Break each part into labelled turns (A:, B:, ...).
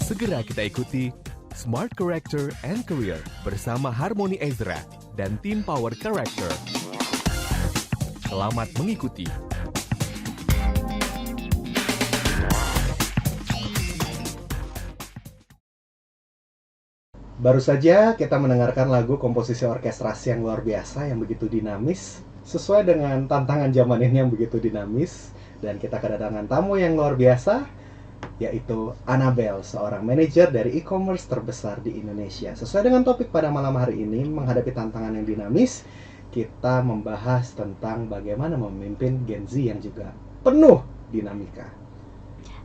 A: Segera kita ikuti Smart Character and Career bersama Harmony Ezra dan tim Power Character. Selamat mengikuti.
B: Baru saja kita mendengarkan lagu komposisi orkestrasi yang luar biasa, yang begitu dinamis, sesuai dengan tantangan zaman ini yang begitu dinamis. Dan kita kedatangan tamu yang luar biasa, yaitu Annabelle, seorang manajer dari e-commerce terbesar di Indonesia. Sesuai dengan topik pada malam hari ini, menghadapi tantangan yang dinamis, kita membahas tentang bagaimana memimpin Gen Z yang juga penuh dinamika.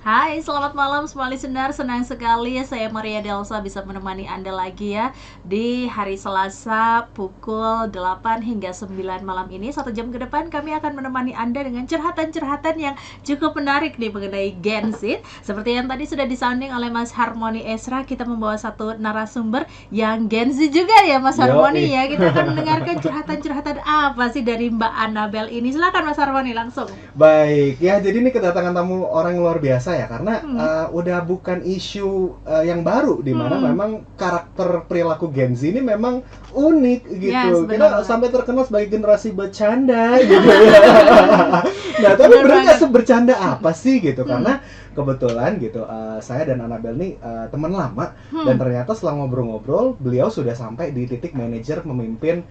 C: Hai, selamat malam semua listener. Senang sekali saya Maria Delsa bisa menemani Anda lagi ya di hari Selasa pukul 8 hingga 9 malam ini. 1 jam ke depan kami akan menemani Anda dengan curhatan-curhatan yang cukup menarik nih mengenai Gen Z. Seperti yang tadi sudah disounding oleh Mas Harmony Ezra, kita membawa satu narasumber yang Gen Z juga ya Mas Harmony ya. Kita akan mendengarkan curhatan-curhatan apa sih dari Mbak Annabelle ini. Silakan Mas Harmony langsung.
B: Baik, ya jadi ini kedatangan tamu orang luar biasa ya, karena udah bukan isu yang baru di mana memang karakter perilaku Gen Z ini memang unik gitu. Kita sampai terkenal sebagai generasi bercanda gitu ya. Nah, tapi sebenarnya sebercanda apa sih gitu? Karena kebetulan gitu saya dan Annabelle nih teman lama, dan ternyata setelah ngobrol-ngobrol beliau sudah sampai di titik manajer memimpin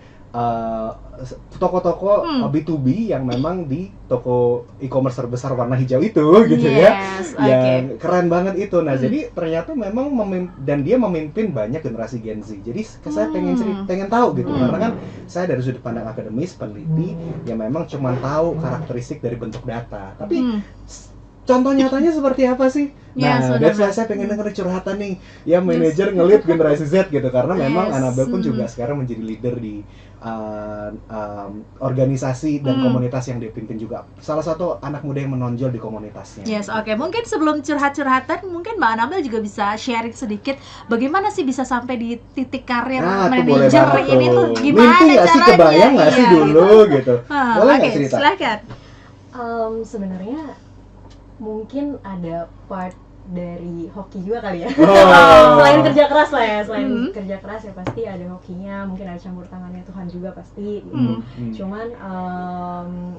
B: toko-toko B2B yang memang di toko e-commerce terbesar warna hijau itu gitu ya. Yang keren banget itu. Nah, jadi ternyata memang dan dia memimpin banyak generasi Gen Z. Jadi saya pengen tahu gitu, karena kan saya dari sudut pandang akademis, peneliti yang memang cuma tahu karakteristik dari bentuk data. Tapi contoh nyatanya seperti apa sih? Nah, dan saya pengen denger curhatan nih, ya manajer nge-lead generasi Z gitu, karena memang Annabelle pun juga sekarang menjadi leader di organisasi dan komunitas yang dipimpin juga. Salah satu anak muda yang menonjol di komunitasnya.
C: Mungkin sebelum curhat-curhatan, mungkin Mbak Annabelle juga bisa sharing sedikit bagaimana sih bisa sampai di titik karir manajer ini tuh gimana
B: mimpi nggak sih, kebayang nggak sih dulu gitu? Boleh nggak cerita?
C: Silakan.
D: Sebenarnya mungkin ada part dari hoki juga kali ya. Selain kerja keras lah ya, kerja keras ya pasti ada hokinya, mungkin ada campur tangannya Tuhan juga pasti gitu. Cuman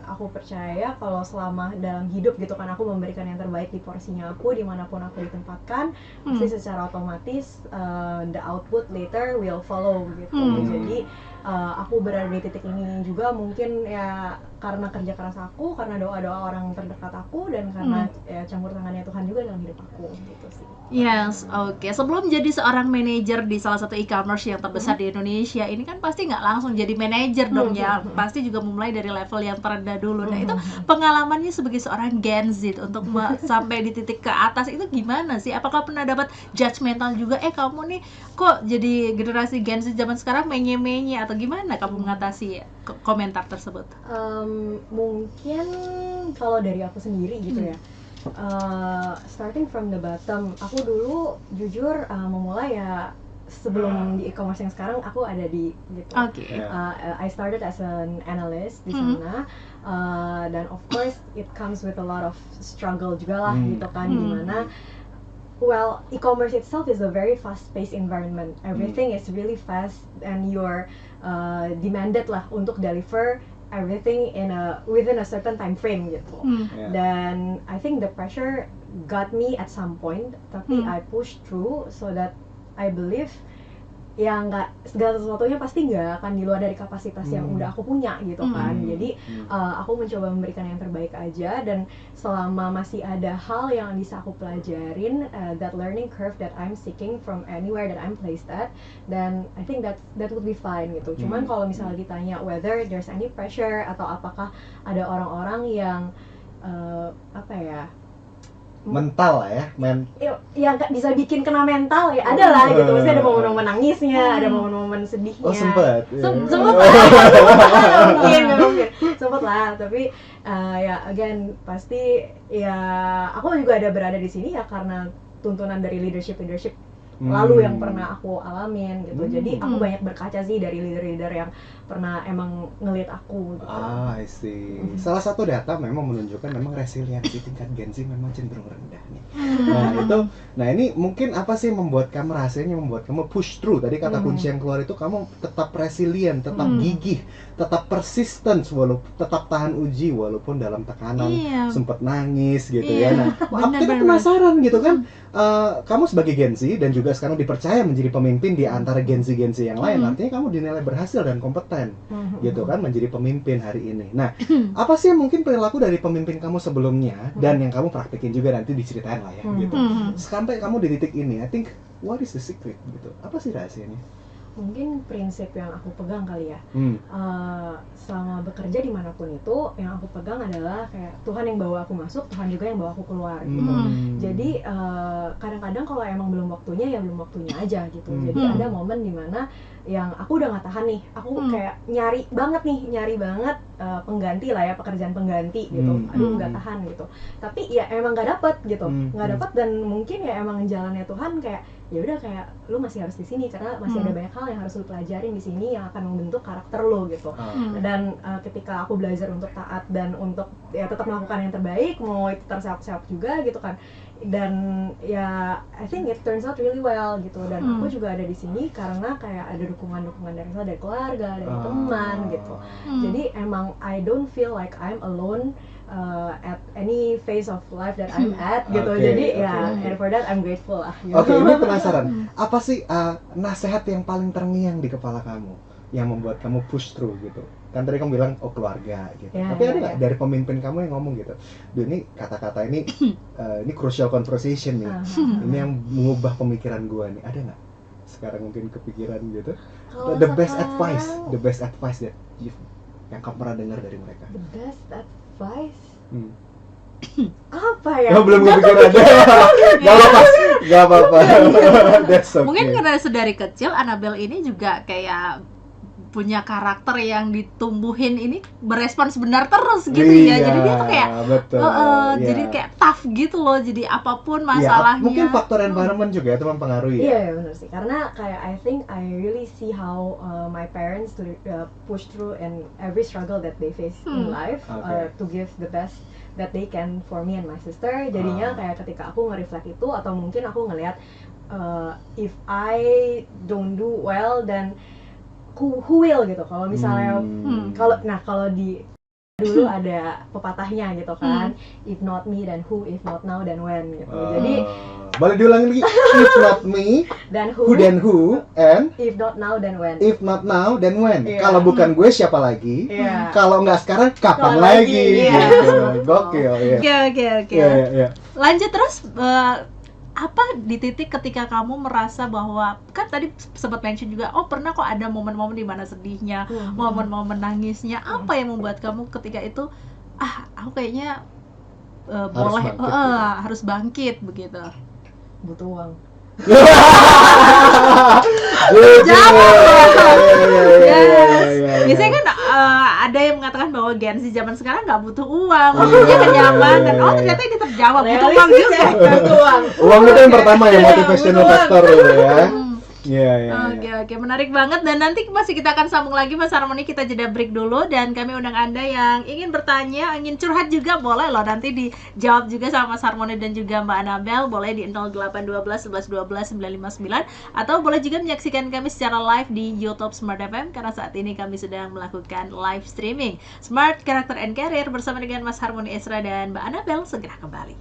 D: aku percaya kalau selama dalam hidup gitu kan, aku memberikan yang terbaik di porsinya aku dimanapun aku ditempatkan, pasti secara otomatis the output later will follow gitu. Jadi aku berada di titik ini juga mungkin ya karena kerja keras aku, karena doa-doa orang terdekat aku, dan karena ya campur tangannya Tuhan juga dalam hidup aku gitu sih.
C: Sebelum jadi seorang manajer di salah satu e-commerce yang terbesar di Indonesia, ini kan pasti nggak langsung jadi manajer dong ya. Pasti juga memulai dari level yang terendah dulu. Nah, itu pengalamannya sebagai seorang Gen Z untuk sampai di titik ke atas itu gimana sih? Apakah pernah dapat judgmental juga? Kamu nih kok jadi generasi Gen Z zaman sekarang menye-menye, atau gimana kamu mengatasi komentar tersebut?
D: Mungkin kalau dari aku sendiri gitu ya, starting from the bottom, aku dulu jujur memulai ya sebelum di e-commerce yang sekarang aku ada di gitu. I started as an analyst di sana, dan of course it comes with a lot of struggle juga lah gitu kan, dimana well, e-commerce itself is a very fast-paced environment. Everything is really fast, and you're demanded lah untuk deliver everything within a certain time frame gitu. Dan I think the pressure got me at some point, tapi I pushed through so that I believe ya nggak segala sesuatunya pasti nggak akan di luar dari kapasitas yang udah aku punya gitu kan. Jadi aku mencoba memberikan yang terbaik aja, dan selama masih ada hal yang bisa aku pelajarin, that learning curve that I'm seeking from anywhere that I'm placed at, then I think that would be fine gitu. Cuman kalau misalnya ditanya whether there's any pressure atau apakah ada orang-orang yang
B: mental lah ya,
D: ya nggak bisa bikin kena mental ya, ada lah gitu. Maksudnya ada momen-momen nangisnya, ada momen-momen sedihnya.
B: Sempet
D: lah, tapi ya again pasti ya aku juga ada berada di sini ya karena tuntunan dari leadership lalu yang pernah aku alamin gitu. Jadi aku banyak berkaca sih dari leader-leader yang pernah emang ngelit aku gitu.
B: I see. Salah satu data memang menunjukkan memang resiliensi tingkat Gen Z memang cenderung rendah nih. Nah ini mungkin apa sih membuat kamu push through, tadi kata kunci yang keluar itu kamu tetap resilient, tetap gigih, tetap persistence, tetap tahan uji walaupun dalam tekanan, sempat nangis gitu ya. Nah, kita penasaran gitu kan, kamu sebagai Gen Z dan juga sekarang dipercaya menjadi pemimpin di antara Gen Z yang lain, artinya kamu dinilai berhasil dan kompeten gitu kan menjadi pemimpin hari ini. Nah, apa sih mungkin perilaku dari pemimpin kamu sebelumnya dan yang kamu praktekin juga nanti diceritain lah ya gitu. Sampai kamu di titik ini, I think what is the secret gitu? Apa sih rahasianya?
D: Mungkin prinsip yang aku pegang kali ya, selama bekerja dimanapun itu, yang aku pegang adalah kayak Tuhan yang bawa aku masuk, Tuhan juga yang bawa aku keluar gitu. Jadi kadang-kadang kalau emang belum waktunya ya belum waktunya aja gitu. Jadi ada momen dimana yang aku udah nggak tahan nih, aku kayak nyari banget pengganti lah ya, pekerjaan pengganti gitu. Aduh nggak tahan gitu. Tapi ya emang nggak dapet gitu, nggak dapet, dan mungkin ya emang jalannya Tuhan kayak ya udah kayak lu masih harus di sini karena masih ada banyak hal yang harus lu pelajarin di sini yang akan membentuk karakter lu gitu. Dan ketika aku belajar untuk taat dan untuk ya tetap melakukan yang terbaik, mau itu terseok-seok juga gitu kan. Dan ya I think it turns out really well gitu. Dan aku juga ada di sini karena kayak ada dukungan dari keluarga, dari teman gitu. Jadi emang I don't feel like I'm alone at any phase of life that I'm at gitu. Jadi ya and for that I'm grateful lah gitu.
B: Ini penasaran, apa sih nasihat yang paling terngiang di kepala kamu yang membuat kamu push through gitu? Kan tadi kamu bilang keluarga gitu, tapi ada nggak dari pemimpin kamu yang ngomong gitu, duh ini kata-kata ini ini crucial conversation nih, ini yang mengubah pemikiran gua nih, ada nggak sekarang mungkin kepikiran gitu? The best advice that yang kamu pernah dengar dari mereka?
D: The best advice? Apa ya?
B: Belum kepikiran. Gak apa-apa.
C: Mungkin karena sedari kecil Annabelle ini juga kayak punya karakter yang ditumbuhin ini berespons benar terus gitu ya. Jadi dia tuh kayak jadi kayak tough gitu loh. Jadi apapun masalahnya.
B: Mungkin faktor environment juga itu mempengaruhi ya.
D: Iya benar sih. Karena kayak I think I really see how my parents to push through and every struggle that they face in life to give the best that they can for me and my sister. Jadinya kayak ketika aku nge-reflect itu, atau mungkin aku ngelihat if I don't do well then who will gitu. Kalau misalnya kalau di dulu ada pepatahnya gitu kan, if not me then who, if not now then when gitu. Jadi
B: boleh diulangi lagi, if not me then who, and
D: if not now then when.
B: If not now then when. Kalau bukan gue siapa lagi? Kalau nggak sekarang kapan lagi? Gokil ya.
C: Oke. Lanjut terus, apa di titik ketika kamu merasa bahwa, kan tadi sempat mention juga, pernah kok ada momen-momen di mana sedihnya, momen-momen nangisnya, apa yang membuat kamu ketika itu aku kayaknya harus bangkit begitu?
D: Butuh uang.
C: Biasanya kan ada yang mengatakan bahwa Gen Z zaman sekarang nggak butuh uang, punya kenyamanan. Ternyata ini terjawab, butuh uang juga.
B: Uang itu yang pertama ya, motivational factor ya.
C: Oke, menarik banget. Dan nanti masih kita akan sambung lagi Mas Harmony. Kita jeda break dulu, dan kami undang Anda yang ingin bertanya, ingin curhat juga boleh loh, nanti dijawab juga sama Mas Harmony dan juga Mbak Annabelle. Boleh di 0812 11 12 959, atau boleh juga menyaksikan kami secara live di YouTube Smart FM, karena saat ini kami sedang melakukan live streaming Smart Character and Career bersama dengan Mas Harmony Ezra dan Mbak Annabelle. Segera kembali.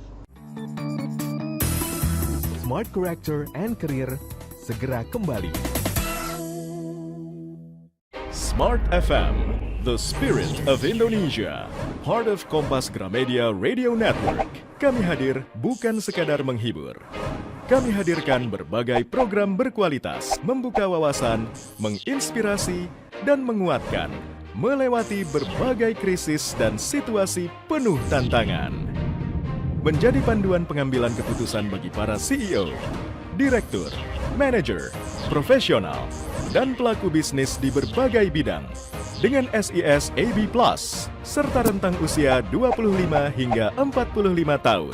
A: Smart Character and Career segera kembali.
E: Smart FM, the spirit of Indonesia, part of Kompas Gramedia Radio Network. Kami hadir bukan sekadar menghibur. Kami hadirkan berbagai program berkualitas, membuka wawasan, menginspirasi, dan menguatkan, melewati berbagai krisis dan situasi penuh tantangan. Menjadi panduan pengambilan keputusan bagi para CEO, direktur, manajer, profesional, dan pelaku bisnis di berbagai bidang dengan SIS AB+, serta rentang usia 25 hingga 45 tahun.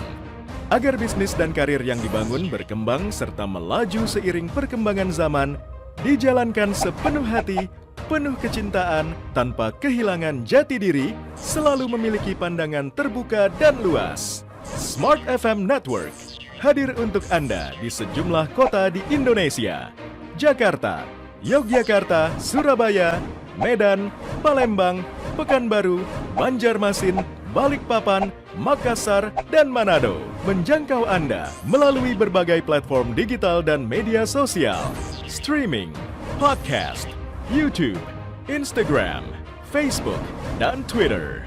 E: Agar bisnis dan karir yang dibangun berkembang serta melaju seiring perkembangan zaman, dijalankan sepenuh hati, penuh kecintaan, tanpa kehilangan jati diri, selalu memiliki pandangan terbuka dan luas. Smart FM Network hadir untuk Anda di sejumlah kota di Indonesia. Jakarta, Yogyakarta, Surabaya, Medan, Palembang, Pekanbaru, Banjarmasin, Balikpapan, Makassar, dan Manado. Menjangkau Anda melalui berbagai platform digital dan media sosial, streaming, podcast, YouTube, Instagram, Facebook, dan Twitter.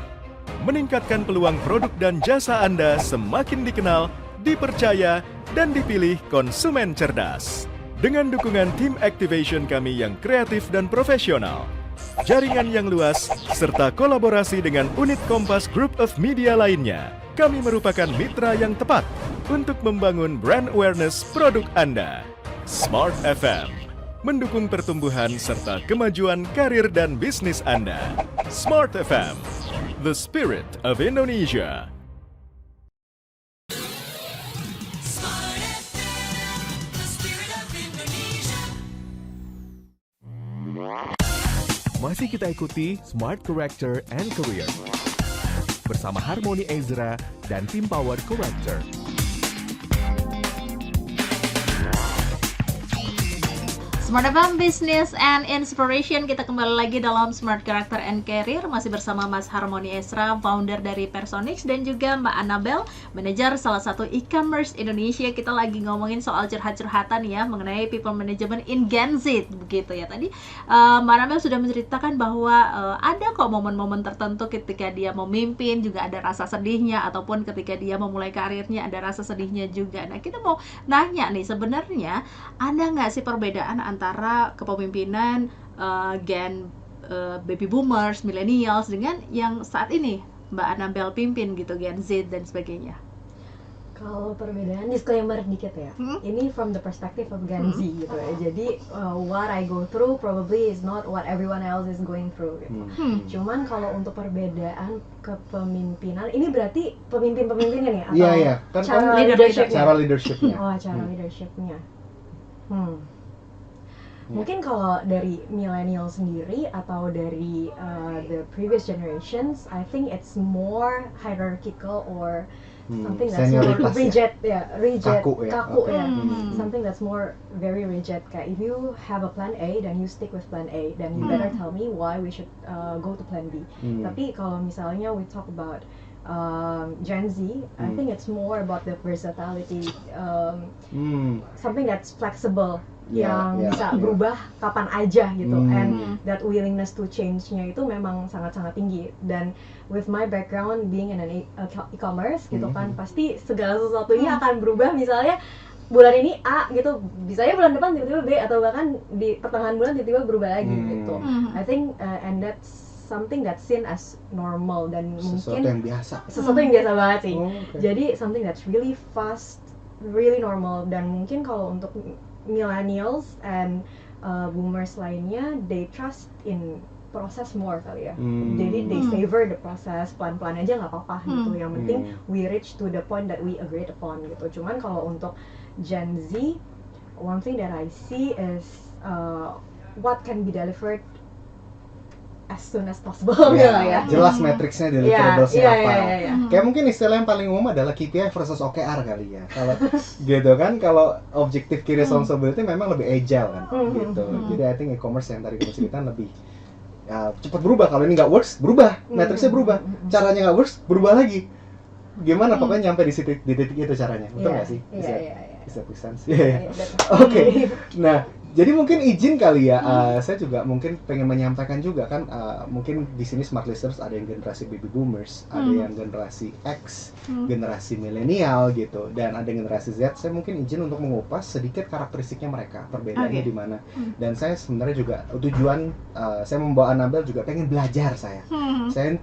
E: Meningkatkan peluang produk dan jasa Anda semakin dikenal, dipercaya, dan dipilih konsumen cerdas. Dengan dukungan tim activation kami yang kreatif dan profesional, jaringan yang luas, serta kolaborasi dengan unit Kompas Group of Media lainnya, kami merupakan mitra yang tepat untuk membangun brand awareness produk Anda. Smart FM mendukung pertumbuhan serta kemajuan karir dan bisnis Anda. Smart FM, the spirit of Indonesia.
A: Masih kita ikuti Smart Character and Career bersama Harmony Ezra dan tim Power Character.
C: Smart FM Business and Inspiration, kita kembali lagi dalam Smart Character and Career, masih bersama Mas Harmony Ezra, founder dari Personix, dan juga Mbak Annabel, manajer salah satu e-commerce Indonesia. Kita lagi ngomongin soal curhat-curhatan ya mengenai people management in Gen Z, begitu ya. Tadi Mbak Annabel sudah menceritakan bahwa ada kok momen-momen tertentu ketika dia memimpin juga ada rasa sedihnya, ataupun ketika dia memulai karirnya ada rasa sedihnya juga. Nah, kita mau nanya nih, sebenarnya ada nggak sih perbedaan antara kepemimpinan gen baby boomers, millennials dengan yang saat ini Mbak Annabel pimpin gitu, Gen Z dan sebagainya?
D: Kalau perbedaan, disclaimer dikit ya, ini from the perspective of Gen Z gitu ya. Jadi what I go through probably is not what everyone else is going through gitu. Cuman kalau untuk perbedaan kepemimpinan, ini berarti pemimpin-pemimpinnya nih? Atau
B: Iya, kan
D: cara leadership-nya?
B: Cara leadership-nya.
D: Oh, cara leadership-nya. Mungkin kalau dari millennial sendiri atau dari the previous generations, I think it's more hierarchical or something that's more rigid, kaku ya. Something that's more very rigid. Kayak if you have a plan A, then you stick with plan A, then you better tell me why we should go to plan B. Tapi kalau misalnya we talk about Gen Z, I think it's more about the versatility, something that's flexible, yang bisa berubah kapan aja gitu, and that willingness to change-nya itu memang sangat-sangat tinggi. Dan with my background being in an e-commerce gitu kan, pasti segala sesuatunya akan berubah. Misalnya bulan ini A gitu, bisanya bulan depan tiba-tiba B, atau bahkan di pertengahan bulan tiba-tiba berubah lagi gitu. I think and that's something that's seen as normal, dan
B: sesuatu
D: mungkin
B: sesuatu yang
D: biasa banget sih. Jadi something that's really fast, really normal. Dan mungkin kalau untuk millennials and boomers lainnya, they trust in proses more kali ya. Jadi they favor the process, pelan-pelan aja nggak apa-apa gitu. Yang penting we reach to the point that we agreed upon gitu. Cuman kalau untuk Gen Z, one thing that I see is what can be delivered as soon as possible ya.
B: Jelas matriksnya, deliverablesnya apa. Kayak mungkin istilah yang paling umum adalah KPI versus OKR kali ya. Kalau gitu kan, kalau objective key responsibility memang lebih agile kan gitu. Jadi I think e-commerce yang tadi kita ceritakan lebih cepat berubah. Kalau ini nggak works, berubah, matriksnya berubah. Caranya nggak works, berubah lagi. Gimana pokoknya nyampe di titik itu caranya. Betul nggak sih? Bisa Oke. Nah, jadi mungkin izin kali ya, saya juga mungkin pengen menyampaikan juga kan, mungkin di sini smart listeners ada yang generasi baby boomers, ada yang generasi X, generasi milenial gitu, dan ada generasi Z. Saya mungkin izin untuk mengupas sedikit karakteristiknya mereka, perbedaannya di mana. Dan saya sebenarnya juga tujuan saya membawa Annabel juga pengen belajar saya. Saya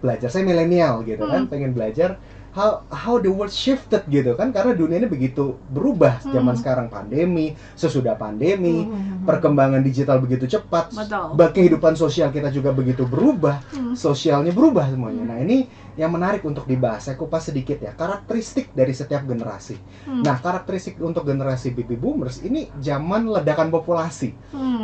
B: milenial gitu kan, pengen belajar how the world shifted gitu kan, karena dunia ini begitu berubah zaman sekarang, pandemi, sesudah pandemi, perkembangan digital begitu cepat, kehidupan sosial kita juga begitu berubah, sosialnya berubah semuanya. Nah ini yang menarik untuk dibahas, saya kupas sedikit ya, karakteristik dari setiap generasi. Nah karakteristik untuk generasi baby boomers ini zaman ledakan populasi,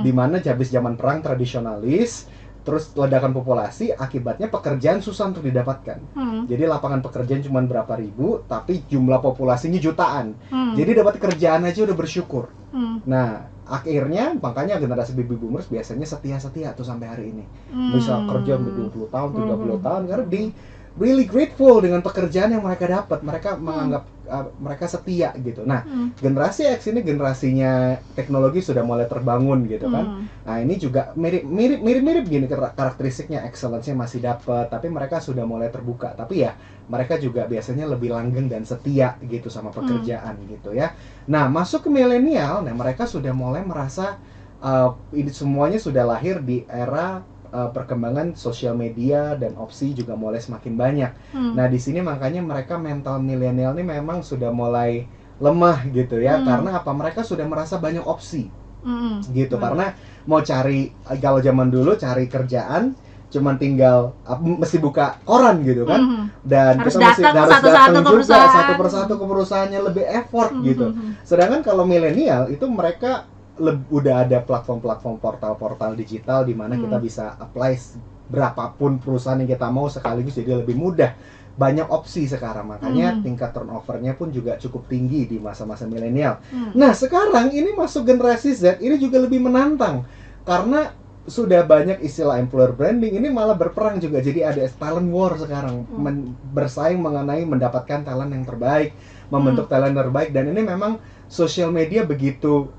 B: dimana habis zaman perang tradisionalis, terus ledakan populasi, akibatnya pekerjaan susah untuk didapatkan. Jadi lapangan pekerjaan cuma berapa ribu, tapi jumlah populasinya jutaan. Jadi dapat kerjaan aja udah bersyukur. Nah, akhirnya makanya generasi baby boomers biasanya setia-setia tuh sampai hari ini. Bisa kerja 20 tahun, 30 tahun, karena really grateful dengan pekerjaan yang mereka dapat. Mereka menganggap mereka setia gitu. Nah, generasi X ini generasinya teknologi sudah mulai terbangun gitu kan. Nah, ini juga mirip gini karakteristiknya, excellence-nya masih dapat, tapi mereka sudah mulai terbuka. Tapi ya, mereka juga biasanya lebih langgeng dan setia gitu sama pekerjaan gitu ya. Nah, masuk ke milenial, nah mereka sudah mulai merasa ini semuanya sudah lahir di era perkembangan sosial media dan opsi juga mulai semakin banyak. Nah di sini makanya mereka mental milenial ini memang sudah mulai lemah gitu ya, karena apa? Mereka sudah merasa banyak opsi gitu. Karena mau cari, kalau zaman dulu cari kerjaan cuman tinggal mesti buka koran gitu kan, dan
C: harus
B: kita mesti harus datang juga satu
C: perusahaan.
B: persatu ke perusahaannya, lebih effort gitu. Sedangkan kalau milenial itu mereka udah ada platform-platform portal-portal digital di mana kita bisa apply berapapun perusahaan yang kita mau sekaligus, jadi lebih mudah. Banyak opsi sekarang, makanya tingkat turnovernya pun juga cukup tinggi di masa-masa milenial. Nah sekarang ini masuk generasi Z, ini juga lebih menantang karena sudah banyak istilah employer branding, ini malah berperang juga. Jadi ada talent war sekarang, bersaing mengenai mendapatkan talent yang terbaik, membentuk talent terbaik. Dan ini memang social media begitu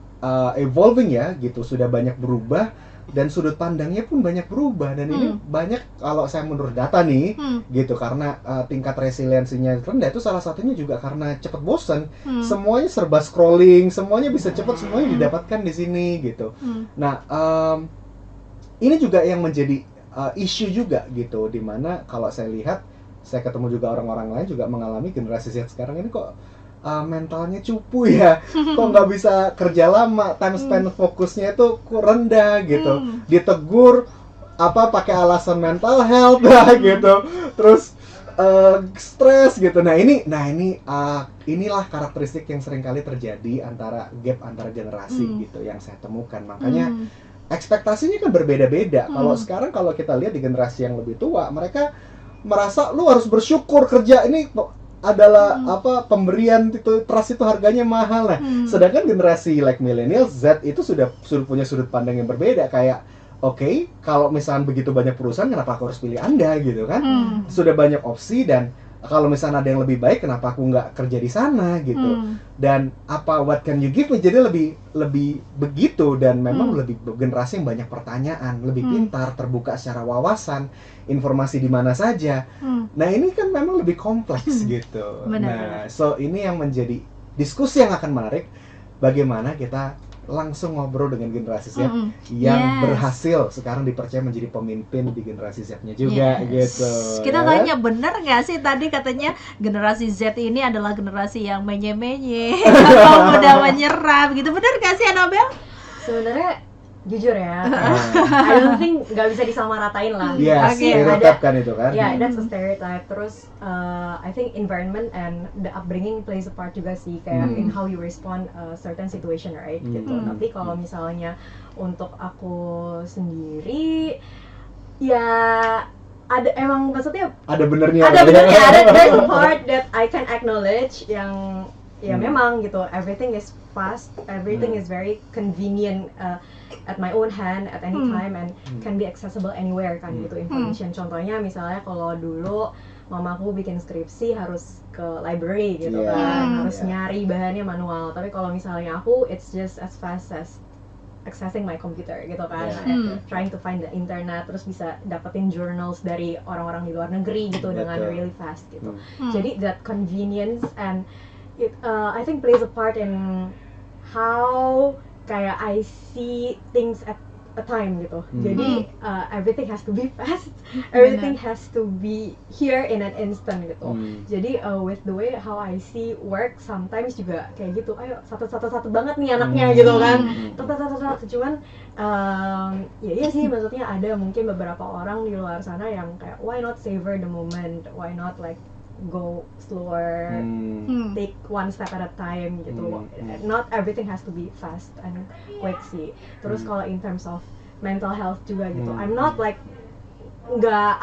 B: evolving ya gitu, sudah banyak berubah dan sudut pandangnya pun banyak berubah. Dan ini banyak, kalau saya menurut data nih gitu, karena tingkat resiliensinya rendah, itu salah satunya juga karena cepat bosan. Semuanya serba scrolling, semuanya bisa cepat, semuanya didapatkan di sini gitu. Nah ini juga yang menjadi isu juga gitu, dimana kalau saya lihat, saya ketemu juga orang-orang lain juga mengalami generasi Z sekarang ini kok mentalnya cupu ya, kok nggak bisa kerja lama, time spend fokusnya itu rendah gitu, ditegur pakai alasan mental health lah gitu, terus stres gitu. Nah inilah karakteristik yang seringkali terjadi gap antara generasi gitu yang saya temukan. Makanya ekspektasinya kan berbeda-beda. Kalau sekarang kalau kita lihat di generasi yang lebih tua, mereka merasa lu harus bersyukur, kerja ini adalah pemberian itu, trust itu harganya mahal. Nah, sedangkan generasi like millennial Z itu sudah punya sudut pandang yang berbeda, kayak oke, kalau misalnya begitu banyak perusahaan, kenapa aku harus pilih Anda gitu kan? Sudah banyak opsi, dan kalau misalnya ada yang lebih baik, kenapa aku nggak kerja di sana gitu? Dan what can you give me? Jadi lebih begitu, dan memang lebih generasi yang banyak pertanyaan, lebih pintar, terbuka secara wawasan, informasi di mana saja. Nah ini kan memang lebih kompleks gitu. Nah, so ini yang menjadi diskusi yang akan menarik, bagaimana kita langsung ngobrol dengan generasi Z yang berhasil sekarang dipercaya menjadi pemimpin di generasi Z-nya juga gitu.
C: Kita tanya, bener nggak sih tadi katanya generasi Z ini adalah generasi yang menye-menye, kalau mudah menyerah gitu, bener nggak sih Annabel?
D: Sebenarnya jujur ya, I don't think nggak bisa disamaratain lah.
B: Yes, stereotype kan itu kan.
D: Yeah, that's a stereotype. Terus I think environment and the upbringing plays a part juga sih, kayak in how you respond certain situation, right? Gitu. Tapi kalau misalnya untuk aku sendiri, ya ada emang maksudnya
B: ada benernya.
D: There's a part that I can acknowledge yang ya memang gitu, everything is fast, everything is very convenient at my own hand at any time and can be accessible anywhere kan gitu information. Contohnya misalnya kalau dulu mamaku bikin skripsi harus ke library gitu kan, harus nyari bahannya manual. Tapi kalau misalnya aku, it's just as fast as accessing my computer gitu kan, trying to find the internet, terus bisa dapetin journals dari orang-orang di luar negeri gitu dengan really fast gitu. Jadi that convenience and it I think plays a part in how kayak I see things a time gitu. Jadi everything has to be fast, everything has to be here in an instant gitu. Jadi with the way how I see work sometimes juga kayak gitu. Ayo satu banget nih anaknya gitu kan. Cuman ya iya sih, maksudnya ada mungkin beberapa orang di luar sana yang kayak why not savor the moment, why not like go slower, take one step at a time gitu. Not everything has to be fast and quick sih. Terus kalau in terms of mental health juga gitu, I'm not like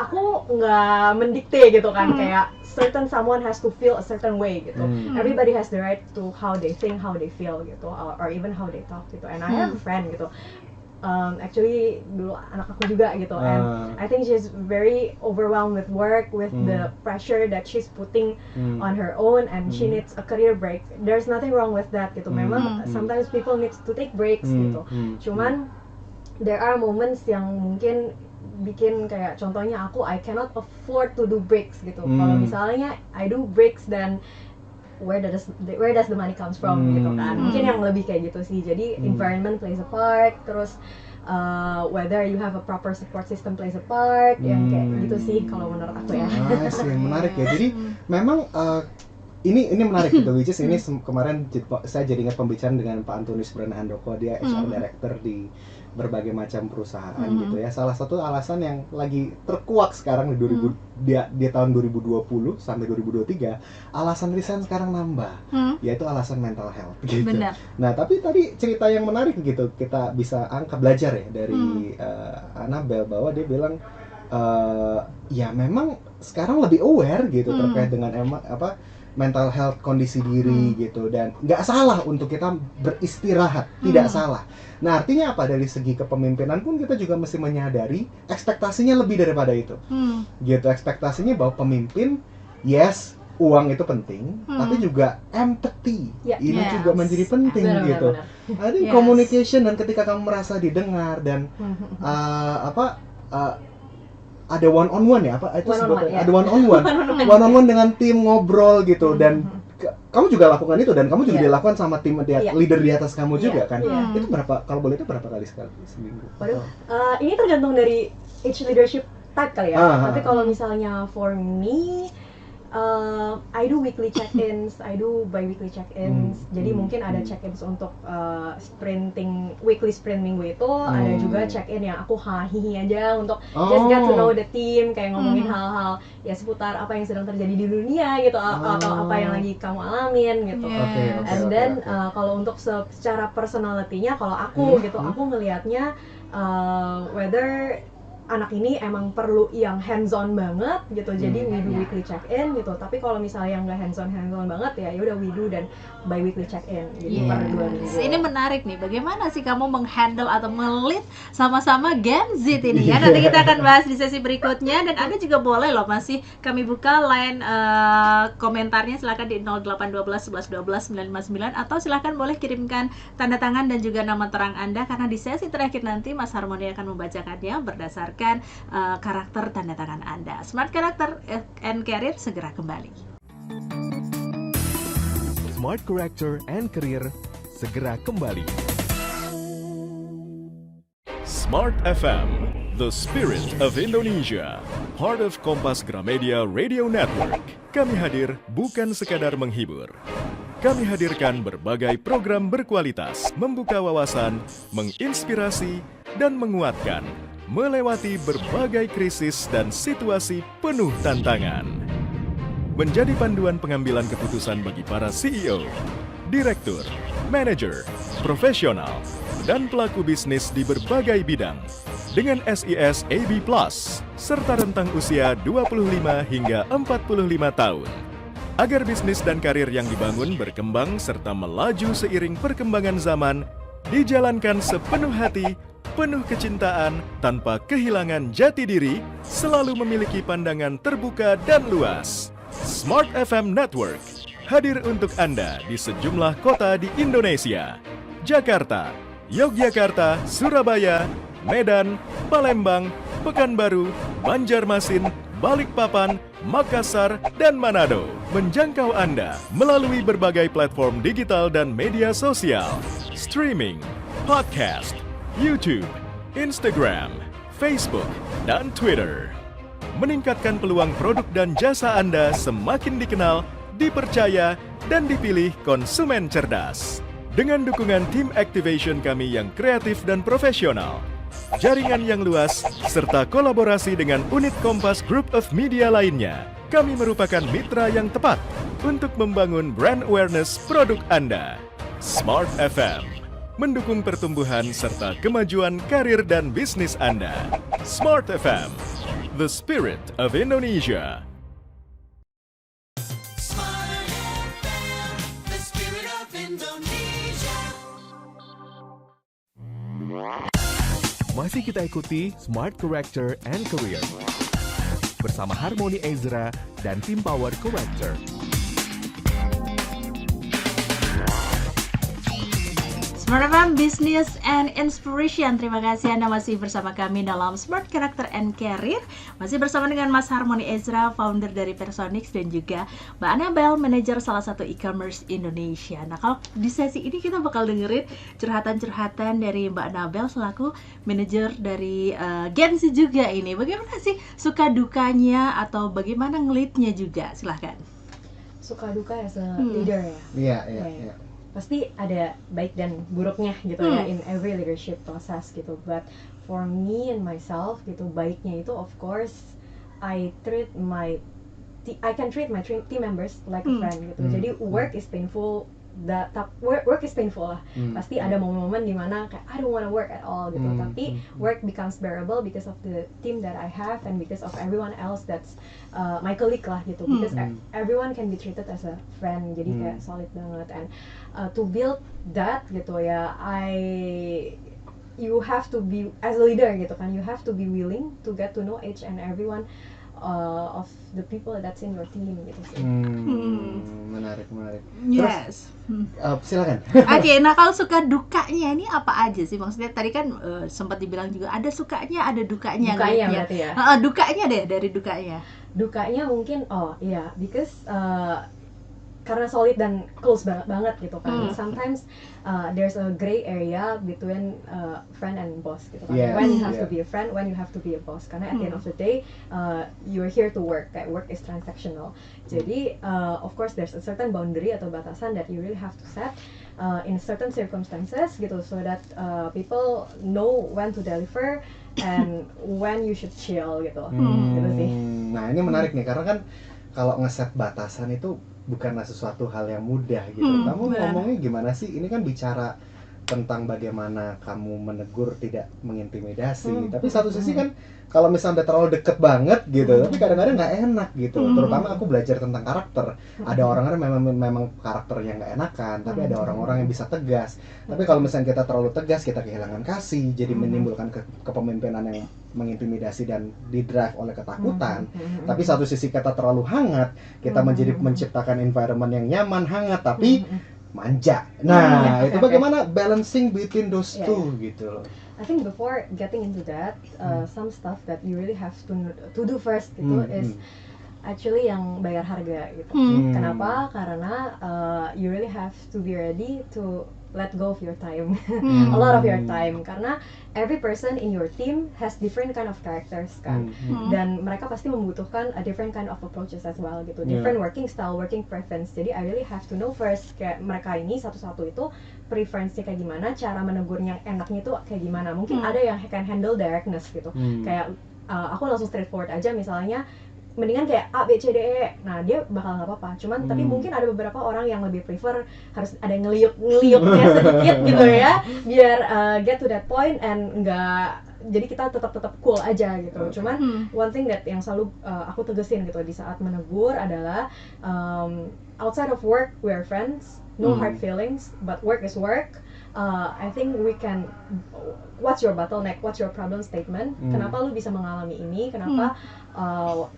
D: aku nggak mendikte gitu kan, kayak certain someone has to feel a certain way gitu. Everybody has the right to how they think, how they feel gitu, or even how they talk gitu. And I have a friend gitu. Actually dulu anak aku juga gitu, and I think she's very overwhelmed with work, with the pressure that she's putting on her own, and she needs a career break. There's nothing wrong with that gitu. Memang sometimes people need to take breaks gitu. Cuman there are moments yang mungkin bikin kayak contohnya I cannot afford to do breaks gitu. Kalau misalnya I do breaks, then where does the money comes from gitu kan. Mungkin yang lebih kayak gitu sih. Jadi environment plays a part, terus whether you have a proper support system plays a part, yang kayak gitu sih kalau menurut aku ya.
B: Nice, menarik ya. Jadi memang ini menarik gitu, which is ini kemarin saya jadi ingat pembicaraan dengan Pak Antonius Brana Handoko, dia HR Director di berbagai macam perusahaan gitu ya. Salah satu alasan yang lagi terkuak sekarang di tahun 2020 sampai 2023, alasan resign sekarang nambah, yaitu alasan mental health gitu.
C: Benar.
B: Nah, tapi tadi cerita yang menarik gitu, kita bisa belajar ya dari Annabelle, bahwa dia bilang ya memang sekarang lebih aware gitu terkait dengan mental health, kondisi diri gitu, dan nggak salah untuk kita beristirahat, tidak salah. Nah, artinya apa? Dari segi kepemimpinan pun kita juga mesti menyadari ekspektasinya lebih daripada itu, gitu. Ekspektasinya bahwa pemimpin, yes, uang itu penting, tapi juga empathy ini juga menjadi penting gitu. Ada communication, dan ketika kamu merasa didengar dan ada one on one ya, ada one on one dengan tim, ngobrol gitu, dan kamu juga lakukan itu, dan kamu juga dilakukan sama tim leader di atas kamu juga kan. Itu berapa, kalau boleh, itu berapa kali seminggu?
D: Waduh, ini tergantung dari each leadership type kali ya. Tapi kalau misalnya for me, I do weekly check-ins, I do bi-weekly check-ins. Jadi mungkin ada check-ins untuk weekly sprint minggu itu, ada juga check-in yang aku hihi aja untuk just get to know the team, kayak ngomongin hal-hal ya seputar apa yang sedang terjadi di dunia gitu, atau apa yang lagi kamu alamin gitu. And then kalau untuk secara personality-nya, kalau aku gitu, aku ngelihatnya whether anak ini emang perlu yang hands-on banget gitu, jadi we do weekly check-in gitu. Tapi kalau misalnya yang nggak hands-on banget ya udah we do dan bi-weekly check-in gitu per 2 minggu.
C: Ini menarik nih, bagaimana sih kamu menghandle atau nge-lead sama-sama Gen Z ini ya? Nanti kita akan bahas di sesi berikutnya, dan Anda juga boleh loh, masih kami buka line komentarnya, silakan di 0812 11 12 959, atau silakan boleh kirimkan tanda tangan dan juga nama terang Anda, karena di sesi terakhir nanti Mas Harmoni akan membacakannya berdasarkan karakter tanda tangan Anda. Smart Character and Career segera kembali.
A: Smart Character and Career segera kembali.
E: Smart FM, the spirit of Indonesia, part of Kompas Gramedia Radio Network. Kami hadir bukan sekadar menghibur. Kami hadirkan berbagai program berkualitas, membuka wawasan, menginspirasi, dan menguatkan, melewati berbagai krisis dan situasi penuh tantangan. Menjadi panduan pengambilan keputusan bagi para CEO, direktur, manajer, profesional, dan pelaku bisnis di berbagai bidang dengan SIS AB+, serta rentang usia 25 hingga 45 tahun. Agar bisnis dan karir yang dibangun berkembang serta melaju seiring perkembangan zaman, dijalankan sepenuh hati, penuh kecintaan, tanpa kehilangan jati diri, selalu memiliki pandangan terbuka dan luas. Smart FM Network hadir untuk Anda di sejumlah kota di Indonesia: Jakarta, Yogyakarta, Surabaya, Medan, Palembang, Pekanbaru, Banjarmasin, Balikpapan, Makassar, dan Manado. Menjangkau Anda melalui berbagai platform digital dan media sosial, streaming, podcast, YouTube, Instagram, Facebook, dan Twitter. Meningkatkan peluang produk dan jasa Anda semakin dikenal, dipercaya, dan dipilih konsumen cerdas. Dengan dukungan tim activation kami yang kreatif dan profesional, jaringan yang luas, serta kolaborasi dengan unit Kompas Group of Media lainnya, kami merupakan mitra yang tepat untuk membangun brand awareness produk Anda. Smart FM, mendukung pertumbuhan serta kemajuan karir dan bisnis Anda. Smart FM, the spirit of Indonesia.
A: Masih kita ikuti Smart Character and Career bersama Harmony Ezra dan tim Power Corrector.
C: Smart FM Business and Inspiration. Terima kasih Anda masih bersama kami dalam Smart Character and Career. Masih bersama dengan Mas Harmony Ezra, founder dari Personix, dan juga Mbak Anabel, manajer salah satu e-commerce Indonesia. Nah, kalau di sesi ini kita bakal dengerin curhatan-curhatan dari Mbak Anabel selaku manajer dari Gen Z juga ini. Bagaimana sih suka dukanya atau bagaimana ngelitnya juga? Silahkan.
D: Suka duka as a leader ya.
B: Iya.
D: Pasti ada baik dan buruknya gitu ya in every leadership process gitu. But for me and myself gitu, baiknya itu of course I can treat my team members like a friend gitu. Jadi work is painful, work is painful lah. Pasti ada momen-momen dimana kayak I don't wanna work at all gitu. Tapi work becomes bearable because of the team that I have and because of everyone else that's my colleague lah gitu. Because everyone can be treated as a friend. Jadi kayak solid banget. And to build that gitu ya, you have to be as a leader gitu kan. You have to be willing to get to know each and everyone of the people that's in your team gitu sih.
B: Menarik.
C: Yes.
B: Silakan.
C: Oke, nah kalau suka dukanya ini apa aja sih? Maksudnya tadi kan sempat dibilang juga ada sukanya, ada dukanya.
D: Dukanya berarti ya?
C: Dukanya deh, dari dukanya.
D: Dukanya mungkin, because karena solid dan close banget gitu kan. Sometimes there's a gray area between friend and boss gitu kan.
B: Yes,
D: when you have to be a friend, when you have to be a boss. Karena at the end of the day, you're here to work. Kayak work is transactional. Jadi of course there's a certain boundary atau batasan that you really have to set in certain circumstances gitu, so that people know when to deliver and when you should chill gitu. Gitu sih.
B: Nah ini menarik nih, karena kan kalau ngeset batasan itu bukanlah sesuatu hal yang mudah gitu. Kamu ngomongnya gimana sih? Ini kan bicara tentang bagaimana kamu menegur tidak mengintimidasi. Tapi satu sisi kan kalau misalnya udah terlalu deket banget gitu, tapi kadang-kadang nggak enak gitu. Terutama aku belajar tentang karakter. Ada orang-orang memang karakter yang nggak enakan, tapi ada orang-orang yang bisa tegas. Tapi kalau misalnya kita terlalu tegas, kita kehilangan kasih, jadi menimbulkan kepemimpinan yang mengintimidasi dan didrive oleh ketakutan. Tapi satu sisi kita terlalu hangat, kita menciptakan environment yang nyaman, hangat, tapi manja. Nah, itu bagaimana balancing between those two gitu loh.
D: I think before getting into that, some stuff that you really have to do first gitu is actually yang bayar harga gitu. Kenapa? Karena you really have to be ready to let go of your time, a lot of your time, karena every person in your team has different kind of characters kan, dan mereka pasti membutuhkan a different kind of approaches as well gitu, different working style, working preference. Jadi I really have to know first kayak mereka ini satu-satu itu preference-nya kayak gimana, cara menegurnya enaknya itu kayak gimana. Mungkin ada yang can handle directness gitu, kayak aku langsung straightforward aja misalnya, mendingan kayak A, B, C, D, E. Nah dia bakal nggak apa-apa. Cuman tapi mungkin ada beberapa orang yang lebih prefer harus ada ngeliuk-ngeliuknya sedikit gitu ya, biar get to that point and nggak, jadi kita tetap cool aja gitu. Cuman one thing that yang selalu aku tegesin gitu di saat menegur adalah outside of work we are friends, no hard feelings, but work is work. I think we can, what's your bottleneck, what's your problem statement, kenapa lu bisa mengalami ini, kenapa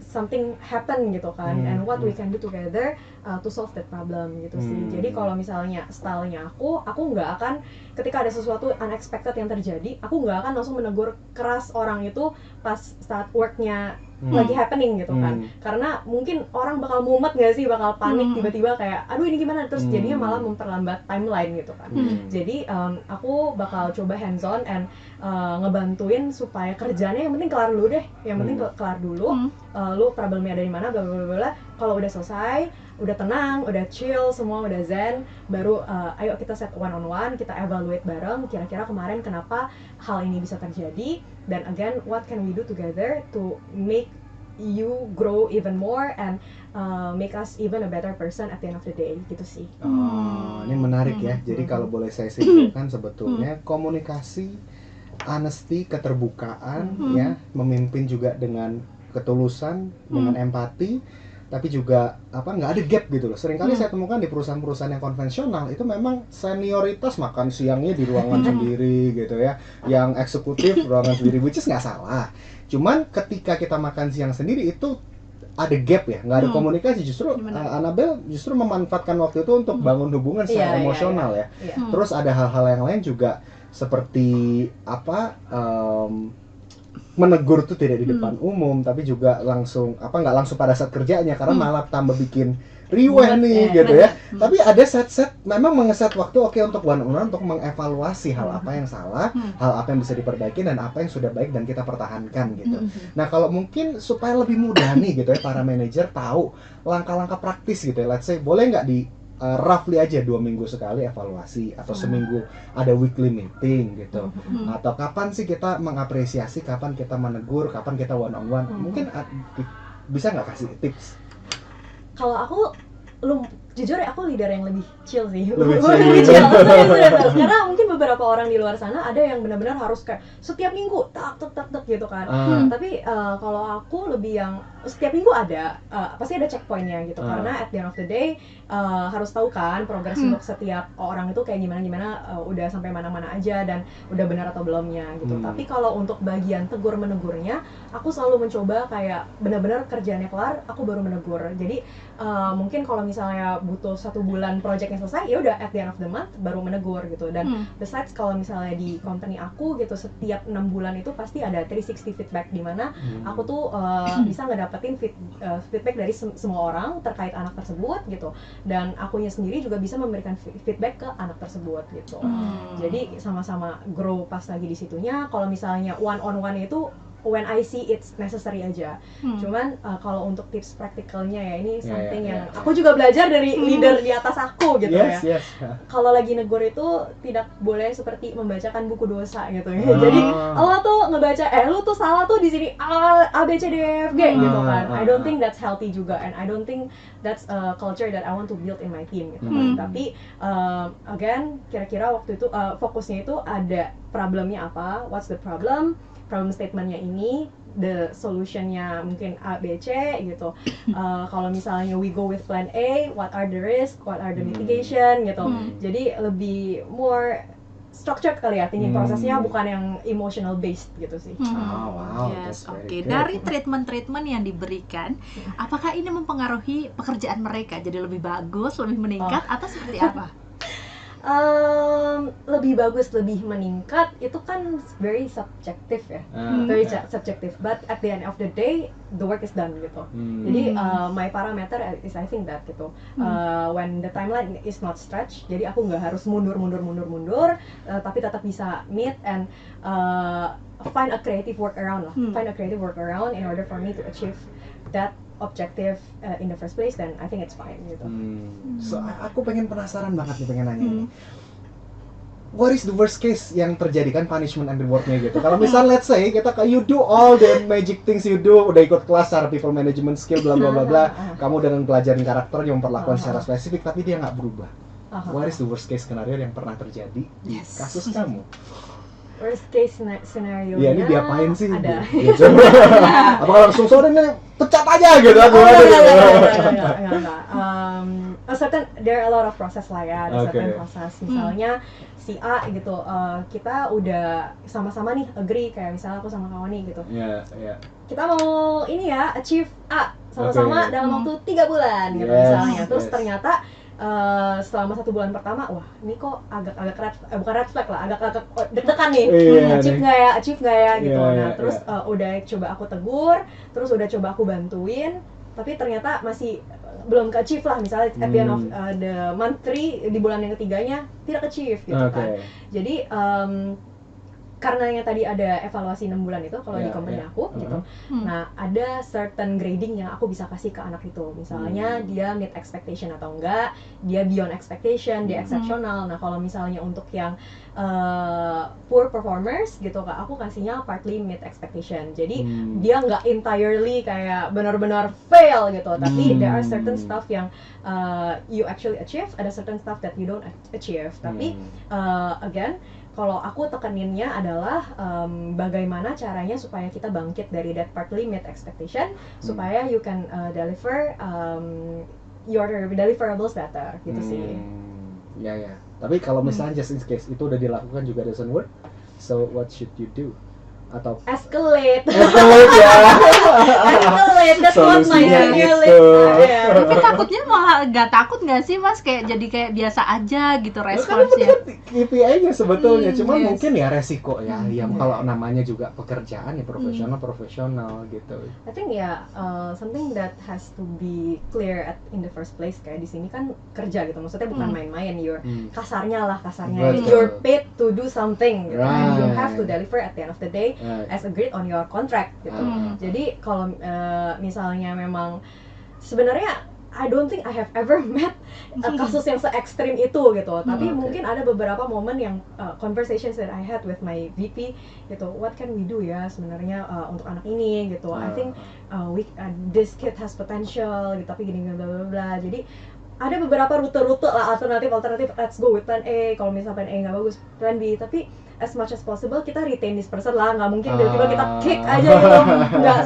D: something happen gitu kan, and what we can do together to solve that problem gitu sih. Jadi kalau misalnya stylenya aku nggak akan, ketika ada sesuatu unexpected yang terjadi, aku nggak akan langsung menegur keras orang itu pas saat worknya lagi happening gitu kan. Karena mungkin orang bakal mumet nggak sih, bakal panik tiba-tiba kayak aduh ini gimana, terus jadinya malah memperlambat timeline gitu kan. Jadi aku bakal coba hands on and ngebantuin supaya kerjanya yang penting kelar dulu deh, yang penting kelar dulu. Lu problemnya ada di mana, bla bla bla bla. Kalau udah selesai, udah tenang, udah chill, semua udah zen, baru ayo kita set one on one, kita evaluate bareng kira-kira kemarin kenapa hal ini bisa terjadi, dan again what can we do together to make you grow even more and make us even a better person at the end of the day, gitu sih.
B: Ini menarik ya. Jadi kalau boleh saya simpulkan sebetulnya komunikasi, honesty, keterbukaan, ya, memimpin juga dengan ketulusan, dengan empati, tapi juga nggak ada gap gitu loh. Seringkali saya temukan di perusahaan-perusahaan yang konvensional itu memang senioritas makan siangnya di ruangan sendiri gitu ya, yang eksekutif ruangan sendiri, which is nggak salah. Cuman ketika kita makan siang sendiri itu ada gap ya, nggak ada komunikasi. Justru Annabelle justru memanfaatkan waktu itu untuk bangun hubungan secara emosional ya. Terus ada hal-hal yang lain juga seperti menegur tuh tidak di depan umum, tapi juga langsung nggak langsung pada saat kerjanya, karena malah tambah bikin riweh nih gitu ya. Tapi ada set memang mengeset waktu untuk one on one untuk mengevaluasi hal apa yang salah, hal apa yang bisa diperbaiki, dan apa yang sudah baik dan kita pertahankan gitu. Nah kalau mungkin supaya lebih mudah nih gitu ya, para manajer tahu langkah-langkah praktis gitu ya, let's say boleh nggak di roughly aja 2 minggu sekali evaluasi, atau seminggu ada weekly meeting gitu, atau kapan sih kita mengapresiasi, kapan kita menegur, kapan kita one on one. Mungkin bisa nggak kasih tips?
D: Kalau aku jujur ya, aku leader yang lebih chill sih.
B: Lebih
D: chill. Karena mungkin beberapa orang di luar sana ada yang benar-benar harus kayak setiap minggu tak gitu kan. Tapi kalau aku lebih yang setiap minggu ada pasti ada checkpointnya gitu. Karena at the end of the day harus tahu kan progres untuk setiap orang itu kayak gimana udah sampai mana-mana aja dan udah benar atau belumnya gitu. Tapi kalau untuk bagian tegur menegurnya, aku selalu mencoba kayak benar-benar kerjaannya kelar aku baru menegur. Jadi mungkin kalau misalnya butuh 1 bulan projectnya selesai, ya udah at the end of the month baru menegur gitu. Dan besides kalau misalnya di company aku gitu, setiap 6 bulan itu pasti ada 360 feedback, di mana aku tuh bisa ngedapetin feedback dari semua orang terkait anak tersebut gitu, dan akunya sendiri juga bisa memberikan feedback ke anak tersebut gitu. Jadi sama-sama grow pas lagi di situnya. Kalau misalnya one on one itu when I see it's necessary aja. Cuman kalau untuk tips praktikalnya ya, ini something yang aku juga belajar dari leader di atas aku gitu ya. Kalau lagi negur itu tidak boleh seperti membacakan buku dosa gitu ya. Jadi lo tuh ngebaca lu tuh salah tuh di sini A B C D E F G gitu kan. I don't think that's healthy juga, and I don't think that's a culture that I want to build in my team gitu kan. Tapi again, kira-kira waktu itu fokusnya itu ada problemnya apa, what's the problem statementnya ini, the solutionnya mungkin A, B, C gitu. Kalau misalnya we go with plan A, what are the risk, what are the mitigation gitu. Jadi lebih more structured kali ya, thinking prosesnya, bukan yang emotional based gitu sih.
B: Wow,
C: yes, oke. Dari treatment yang diberikan, apakah ini mempengaruhi pekerjaan mereka jadi lebih bagus, lebih meningkat, atau seperti apa?
D: Lebih bagus, lebih meningkat itu kan very subjective ya, very subjective. But at the end of the day, the work is done gitu. Jadi my parameter is I think that gitu. When the timeline is not stretched, jadi aku nggak harus mundur, tapi tetap bisa meet and find a creative workaround lah. Find a creative workaround in order for me to achieve that objective in the first place, then I think it's fine gitu.
B: So aku penasaran banget nih, pengen nanya ini. What is the worst case yang terjadi, kan punishment and rewardnya gitu. Kalau misal let's say you do all the magic things you do, udah ikut kelas cara people management skill bla bla bla bla, kamu dengan pelajaran karakternya memperlakukan secara spesifik, tapi dia nggak berubah. What is the worst case scenario yang pernah terjadi di kasus kamu?
D: Worst case scenario.
B: Iya, ini diapain sih?
D: Ada.
B: Apakah langsung sore ini pecat aja gitu?
D: There are a lot of process lah ya, ada certain proses. Misalnya si A gitu, kita udah sama-sama nih agree, kayak misalnya aku sama Kawani gitu. Kita mau ini ya, achieve A sama-sama dalam waktu 3 bulan gitu misalnya. Terus ternyata selama 1 bulan pertama, wah ini kok agak bukan red flag lah, agak deg-degan nih, achieve nggak ya gitu. Terus udah coba aku tegur, terus udah coba aku bantuin, tapi ternyata masih belum ke-achieve lah, misalnya at the end of the month 3, di bulan yang ketiganya tidak ke-achieve gitu kan. Jadi karenanya tadi ada evaluasi 6 bulan itu kalau di company aku gitu. Nah, ada certain grading yang aku bisa kasih ke anak itu. Misalnya dia meet expectation atau enggak, dia beyond expectation, dia exceptional. Nah, kalau misalnya untuk yang poor performers gitu Kak, aku kasihnya partly meet expectation. Jadi dia nggak entirely kayak benar-benar fail gitu, tapi there are certain stuff yang you actually achieve, ada certain stuff that you don't achieve. Tapi again, kalau aku tekaninnya adalah bagaimana caranya supaya kita bangkit dari that partly meet expectation, supaya you can deliver your deliverables better gitu sih.
B: Ya. Tapi kalau misalnya just in case itu udah dilakukan juga doesn't work, so what should you do? Atau
D: escalate
B: ya.
D: Escalate, that's what my junior list.
C: Tapi takutnya malah nggak takut nggak sih Mas, kayak jadi kayak biasa aja gitu responsnya.
B: Kan KPI-nya sebetulnya, cuman mungkin ya resiko ya, yang kalau namanya juga pekerjaan ya profesional gitu.
D: I think something that has to be clear in the first place, kayak di sini kan kerja gitu, maksudnya bukan main-main. Kasarnya you're paid to do something gitu, and you have to deliver at the end of the day as agreed on your contract gitu. Jadi kalau misalnya memang sebenarnya I don't think I have ever met kasus yang se-ekstrim itu gitu. Tapi mungkin ada beberapa momen yang conversations that I had with my VP gitu. What can we do ya sebenarnya untuk anak ini gitu. I think this kid has potential gitu, tapi gini bla bla bla. Jadi ada beberapa rute-rute lah, alternatif, let's go with plan A. Kalau misalnya plan A nggak bagus, plan B. Tapi as much as possible kita retain this person lah, nggak mungkin tiba-tiba kita kick aja gitu, nggak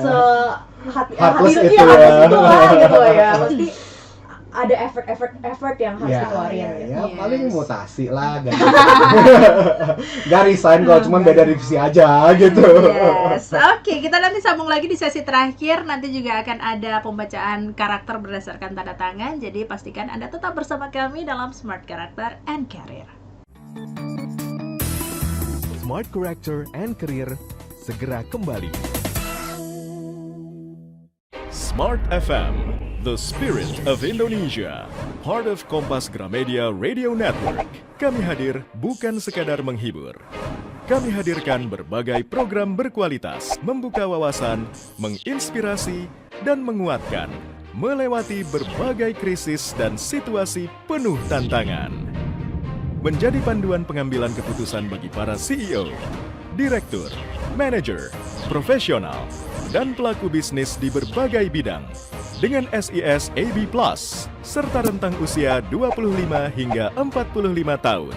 D: hati itu lah gitu ya. Pasti ada effort yang harus dikeluarin gitu.
B: Ya, paling mutasi lah, gak resign kalau cuma beda divisi aja gitu.
C: Yes, oke, kita nanti sambung lagi di sesi terakhir. Nanti juga akan ada pembacaan karakter berdasarkan tanda tangan. Jadi pastikan Anda tetap bersama kami dalam Smart Character and Career.
A: Smart Character and Career segera kembali.
E: Smart FM, the spirit of Indonesia, part of Kompas Gramedia Radio Network. Kami hadir bukan sekadar menghibur. Kami hadirkan berbagai program berkualitas, membuka wawasan, menginspirasi, dan menguatkan, melewati berbagai krisis dan situasi penuh tantangan. Menjadi panduan pengambilan keputusan bagi para CEO, direktur, manajer, profesional, dan pelaku bisnis di berbagai bidang dengan SIS AB+, serta rentang usia 25 hingga 45 tahun.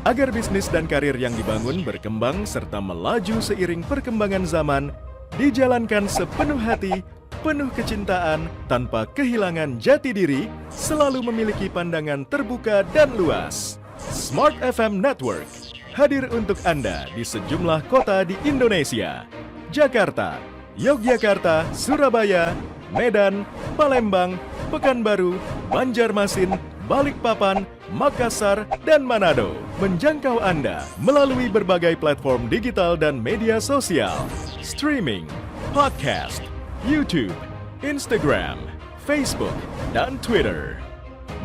E: Agar bisnis dan karir yang dibangun berkembang serta melaju seiring perkembangan zaman, dijalankan sepenuh hati, penuh kecintaan, tanpa kehilangan jati diri, selalu memiliki pandangan terbuka dan luas. Smart FM Network hadir untuk Anda di sejumlah kota di Indonesia: Jakarta, Yogyakarta, Surabaya, Medan, Palembang, Pekanbaru, Banjarmasin, Balikpapan, Makassar, dan Manado. Menjangkau Anda melalui berbagai platform digital dan media sosial, streaming, podcast, YouTube, Instagram, Facebook, dan Twitter.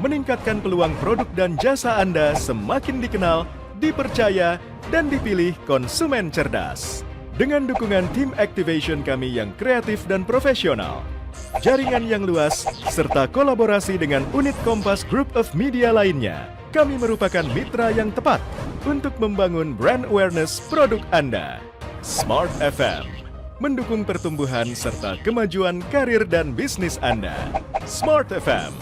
E: Meningkatkan peluang produk dan jasa Anda semakin dikenal, dipercaya, dan dipilih konsumen cerdas. Dengan dukungan tim activation kami yang kreatif dan profesional, jaringan yang luas, serta kolaborasi dengan unit Kompas Group of Media lainnya, kami merupakan mitra yang tepat untuk membangun brand awareness produk Anda. Smart FM mendukung pertumbuhan serta kemajuan karir dan bisnis Anda. Smart FM,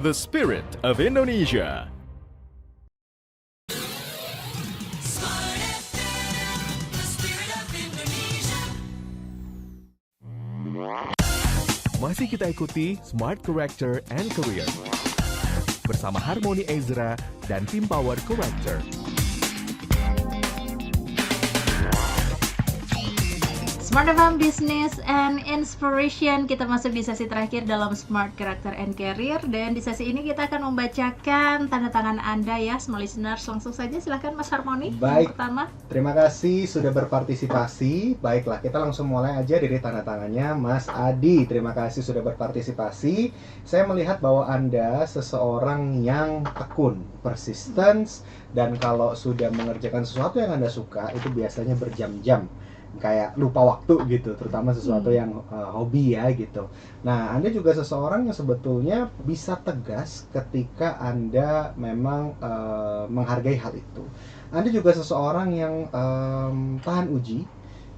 E: the spirit of Indonesia.
A: Masih kita ikuti Smart Character and Career bersama Harmony Ezra dan tim Power Character.
C: Smart FM Business and Inspiration. Kita masuk di sesi terakhir dalam Smart Character and Career. Dan di sesi ini kita akan membacakan tanda tangan Anda ya, small listeners. Langsung saja silahkan Mas Harmoni.
B: Baik,
C: yang pertama.
B: Terima kasih sudah berpartisipasi. Baiklah, kita langsung mulai aja dari tanda tangannya Mas Adi. Terima kasih sudah berpartisipasi. Saya melihat bahwa Anda seseorang yang tekun, persistence, dan kalau sudah mengerjakan sesuatu yang Anda suka, itu biasanya berjam-jam. Kayak lupa waktu gitu, terutama sesuatu yang hobi ya gitu. Nah, Anda juga seseorang yang sebetulnya bisa tegas ketika Anda memang menghargai hal itu. Anda juga seseorang yang tahan uji,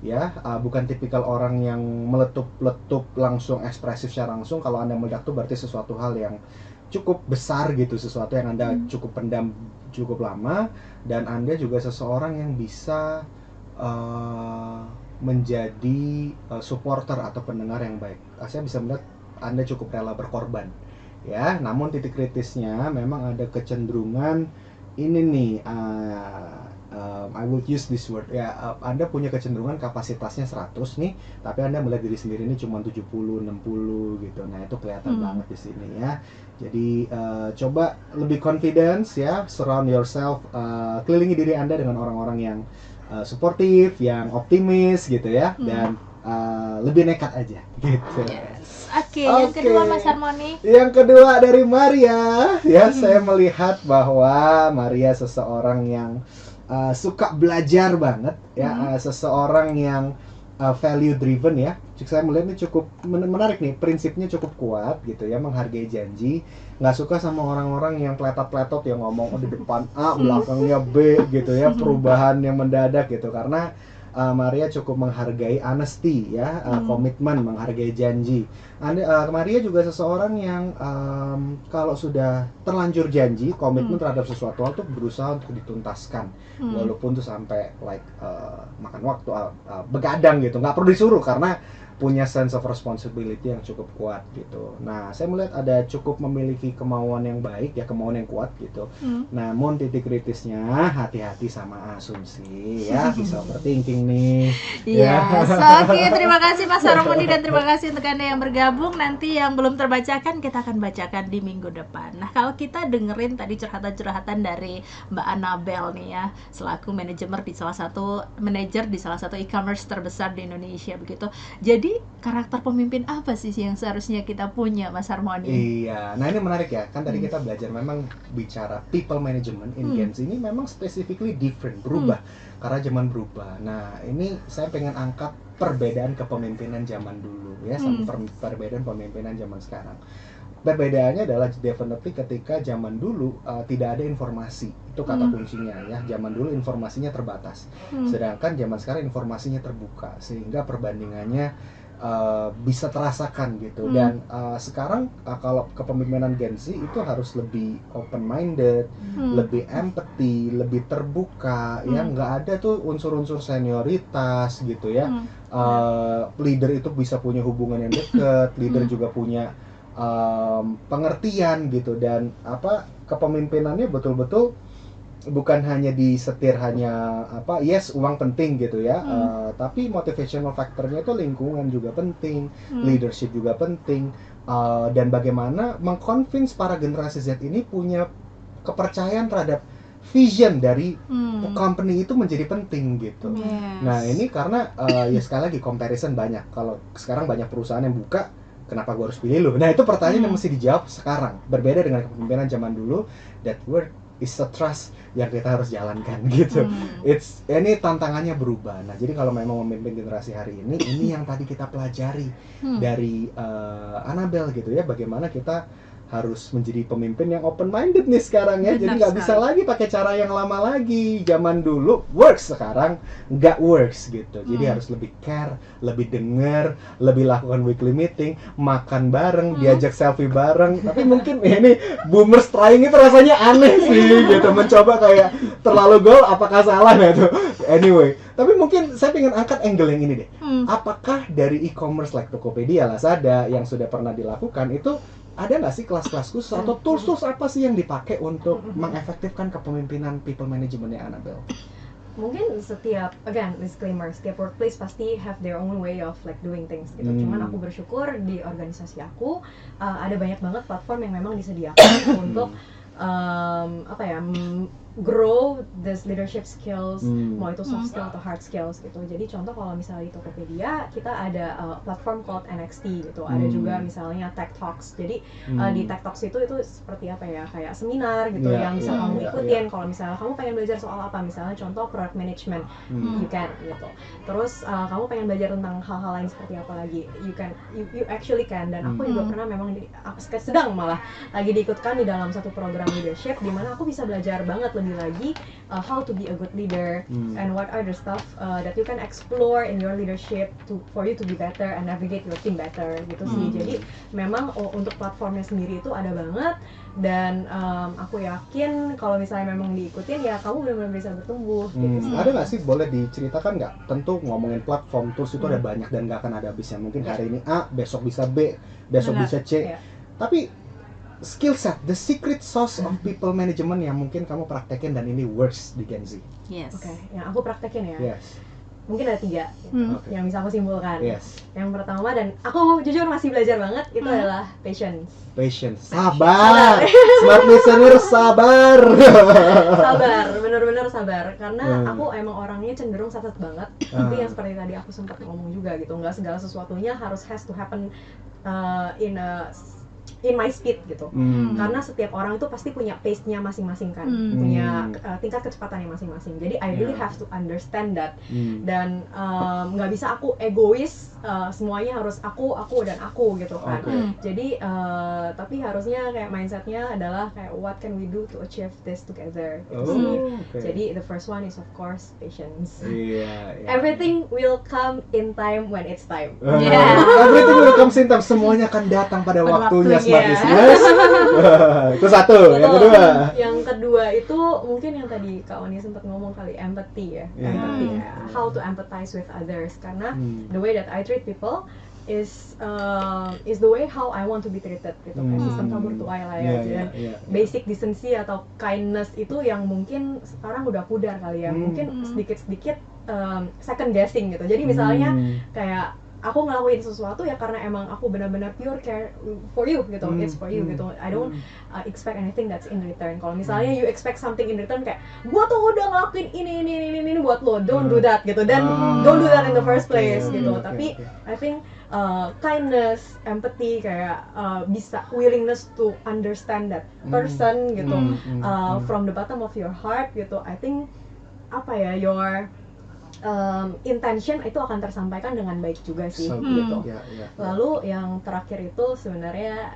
B: ya, bukan tipikal orang yang meletup-letup langsung ekspresif secara langsung. Kalau Anda meledak tuh berarti sesuatu hal yang cukup besar gitu, sesuatu yang Anda cukup pendam cukup lama. Dan Anda juga seseorang yang bisa menjadi supporter atau pendengar yang baik. Saya bisa melihat Anda cukup rela berkorban, ya. Namun titik kritisnya memang ada kecenderungan ini nih, I will use this word ya. Anda punya kecenderungan kapasitasnya 100 nih, tapi Anda melihat diri sendiri ini cuma 70, 60 gitu. Nah, itu kelihatan banget di sini ya. Jadi coba lebih confidence ya, surround yourself, kelilingi diri Anda dengan orang-orang yang suportif, yang optimis gitu ya, dan lebih nekat aja gitu.
C: Yes. Oke, yang kedua Mas Harmoni.
B: Yang kedua dari Maria ya, saya melihat bahwa Maria seseorang yang suka belajar banget ya, seseorang yang value driven ya. Saya melihat ini cukup menarik nih, prinsipnya cukup kuat gitu ya, menghargai janji, nggak suka sama orang-orang yang pletot-pletot yang ngomong di depan A belakangnya B gitu ya, perubahan yang mendadak gitu. Karena Maria cukup menghargai honesty ya, komitmen, menghargai janji. Maria juga seseorang yang kalau sudah terlanjur janji, komitmen terhadap sesuatu hal tuh berusaha untuk dituntaskan, walaupun tuh sampai makan waktu, begadang gitu, nggak perlu disuruh karena punya sense of responsibility yang cukup kuat gitu. Nah, saya melihat ada cukup memiliki kemauan yang baik ya, kemauan yang kuat gitu. Namun titik kritisnya hati-hati sama asumsi ya, bisa overthinking nih.
C: Yes, oke, terima kasih Mas Harmoni dan terima kasih untuk Anda yang bergabung. Nanti yang belum terbacakan kita akan bacakan di minggu depan. Nah, kalau kita dengerin tadi curhatan-curhatan dari Mbak Annabel nih ya, selaku manajer di salah satu e-commerce terbesar di Indonesia begitu. Jadi karakter pemimpin apa sih yang seharusnya kita punya, Mas Harmoni?
B: Iya, nah ini menarik ya, kan tadi kita belajar memang bicara people management in Gens ini memang specifically different, berubah, karena zaman berubah. Nah ini saya pengen angkat perbedaan kepemimpinan zaman dulu ya, sama perbedaan pemimpinan zaman sekarang. Perbedaannya adalah definitely ketika zaman dulu tidak ada informasi, itu kata kuncinya ya. Zaman dulu informasinya terbatas, sedangkan zaman sekarang informasinya terbuka, sehingga perbandingannya bisa terasakan gitu. Dan sekarang kalau kepemimpinan Gen Z itu harus lebih open minded, lebih empathy, lebih terbuka ya, nggak ada tuh unsur-unsur senioritas gitu ya. Leader itu bisa punya hubungan yang dekat, leader juga punya pengertian gitu, dan kepemimpinannya betul-betul bukan hanya disetir hanya yes uang penting gitu ya, tapi motivational factornya itu lingkungan juga penting, leadership juga penting, dan bagaimana mengconvince para generasi Z ini punya kepercayaan terhadap vision dari company itu menjadi penting gitu. Nah ini karena ya sekali lagi comparison banyak, kalau sekarang banyak perusahaan yang buka, kenapa gue harus pilih lu? Nah itu pertanyaan yang mesti dijawab sekarang. Berbeda dengan kepemimpinan zaman dulu, that word is a trust yang kita harus jalankan gitu. Ini tantangannya berubah. Nah jadi kalau memang memimpin generasi hari ini yang tadi kita pelajari dari Annabel gitu ya, bagaimana kita harus menjadi pemimpin yang open minded nih sekarang ya. Jadi nggak bisa lagi pakai cara yang lama lagi. Zaman dulu works, sekarang nggak works gitu. Jadi harus lebih care, lebih dengar, lebih lakukan weekly meeting, makan bareng, diajak selfie bareng. Tapi mungkin ini boomers trying itu rasanya aneh sih gitu. Mencoba kayak terlalu gaul, apakah salah gitu. Anyway, tapi mungkin saya pengen angkat angle yang ini deh. Apakah dari e-commerce like Tokopedia, Lazada yang sudah pernah dilakukan itu ada nggak sih kelas-kelas khusus atau tools apa sih yang dipakai untuk mengefektifkan kepemimpinan people managementnya Annabel?
D: mungkin setiap workplace pasti have their own way of like doing things gitu. Cuman aku bersyukur di organisasi aku ada banyak banget platform yang memang disediakan untuk grow this leadership skills, mau itu soft skill atau hard skills gitu. Jadi contoh kalau misalnya di Tokopedia kita ada platform called NXT gitu. Ada juga misalnya Tech Talks. Jadi di Tech Talks itu seperti apa ya, kayak seminar gitu yang bisa kamu ikutin. Kalau misalnya kamu pengen belajar soal apa, misalnya contoh product management, you can gitu. Terus kamu pengen belajar tentang hal-hal lain seperti apa lagi, you actually can. Dan aku juga pernah memang sedang malah lagi diikutkan di dalam satu program leadership di mana aku bisa belajar banget lebih lagi how to be a good leader and what are the stuff that you can explore in your leadership for you to be better and navigate your team better gitu sih. Jadi memang untuk platformnya sendiri itu ada banget, dan aku yakin kalau misalnya memang diikutin ya kamu benar-benar bisa bertumbuh gitu sih.
B: Ada nggak sih, boleh diceritakan nggak? Tentu ngomongin platform terus itu ada banyak dan nggak akan ada habisnya. Mungkin hari ini A, besok bisa B, besok bisa C. Tapi skill set, the secret sauce of people management yang mungkin kamu praktekin dan ini works di Gen Z.
C: Yes.
D: Oke, yang aku praktekin ya.
B: Yes.
D: Mungkin ada 3 yang bisa aku simpulkan.
B: Yes.
D: Yang pertama, dan aku jujur masih belajar banget, itu adalah patience.
B: Patience. Sabar. Smart listener, sabar.
D: Sabar, bener-bener sabar. Karena aku emang orangnya cenderung satset banget. Tapi yang seperti tadi aku sempat ngomong juga gitu, nggak segala sesuatunya has to happen in my speed gitu. Karena setiap orang itu pasti punya pace-nya masing-masing kan, punya tingkat kecepatannya masing-masing. Jadi I really have to understand that. Dan nggak bisa aku egois, semuanya harus aku dan aku gitu kan. Jadi tapi harusnya kayak mindsetnya adalah kayak what can we do to achieve this together gitu sih. Jadi the first one is of course patience. Everything will come in time when it's time.
B: Everything will come in time. Semuanya akan datang pada waktunya. Smart listeners. Itu satu. Yang kedua itu mungkin yang tadi Kak Oni sempat ngomong kali, empathy ya. Empathy, how to empathize with others. Karena the way that I treat people is the way how I want to be treated gitu. Kayak sistem tabur tuai lah ya. Basic decency atau kindness itu yang mungkin sekarang udah pudar kali ya. Mungkin sedikit-sedikit second guessing gitu. Jadi misalnya kayak aku ngelakuin sesuatu ya karena emang aku benar-benar pure care for you gitu, it's for you gitu. I don't expect anything that's in return. Kalau misalnya you expect something in return kayak gua tuh udah ngelakuin ini buat lo, don't do that gitu, dan don't do that in the first place gitu. Tapi I think kindness, empathy, kayak bisa willingness to understand that person gitu, from the bottom of your heart gitu. I think your intention itu akan tersampaikan dengan baik juga sih gitu. Lalu yang terakhir itu sebenarnya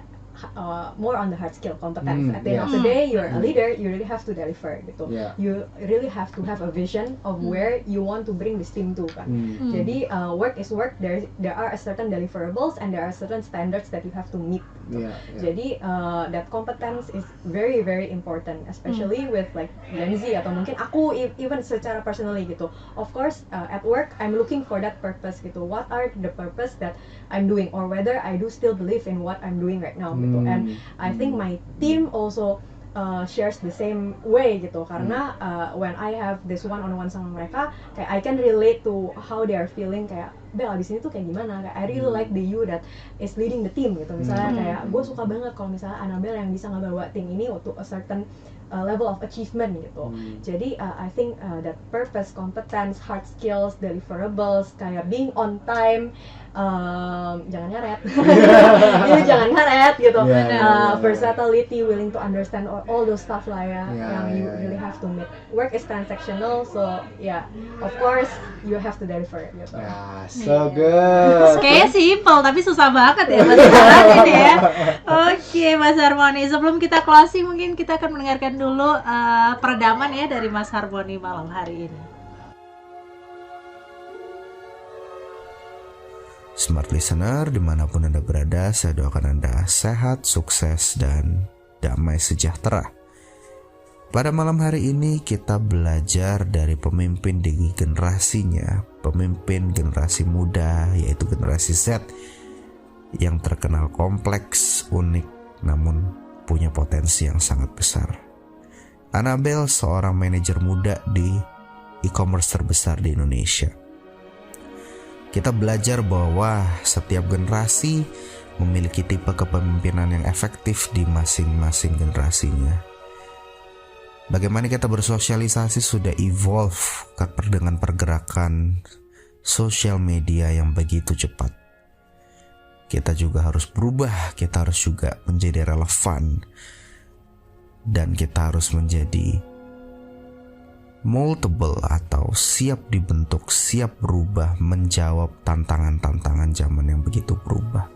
B: more on the hard skill competence. At the end of the day, you're a leader, you really have to deliver gitu. You really have to have a vision of where you want to bring this team to kan. Jadi work is work. There are certain deliverables and there are certain standards that you have to meet. Jadi that competence is very very important, especially with like Gen Z atau mungkin aku even secara personally gitu. Of course at work I'm looking for that purpose gitu. What are the purpose that I'm doing, or whether I do still believe in what I'm doing right now gitu. And I think my team also shares the same way gitu, karena when I have this one-on-one sama mereka, kayak I can relate to how they are feeling, kayak Bel abis ini tuh kayak gimana, kayak I really like the you that is leading the team gitu. Misalnya kayak gue suka banget kalau misalnya Annabelle yang bisa ngebawa tim ini to a certain level of achievement gitu. Jadi I think that purpose, competence, hard skills, deliverables, kayak being on time, jangan ngaret, jangan ngaret gitu, versatility, willing to understand all those stuff lah ya, yang you really have to meet. Work is transactional, so of course you have to deliver gitu. So good.
C: Kayaknya simple tapi susah banget ya Mas Harmoni ya. Oke Mas Harmoni, sebelum kita closing mungkin kita akan mendengarkan dulu peredaman ya dari Mas Harmoni malam hari ini.
F: Smart listener, dimanapun Anda berada, saya doakan Anda sehat, sukses, dan damai sejahtera. Pada malam hari ini kita belajar dari pemimpin di generasinya, pemimpin generasi muda, yaitu generasi Z, yang terkenal kompleks, unik, namun punya potensi yang sangat besar. Annabelle seorang manajer muda di e-commerce terbesar di Indonesia. Kita belajar bahwa setiap generasi memiliki tipe kepemimpinan yang efektif di masing-masing generasinya. Bagaimana kita bersosialisasi sudah evolve dengan pergerakan sosial media yang begitu cepat. Kita juga harus berubah, kita harus juga menjadi relevan, dan kita harus menjadi moldable atau siap dibentuk, siap berubah, menjawab tantangan-tantangan zaman yang begitu berubah.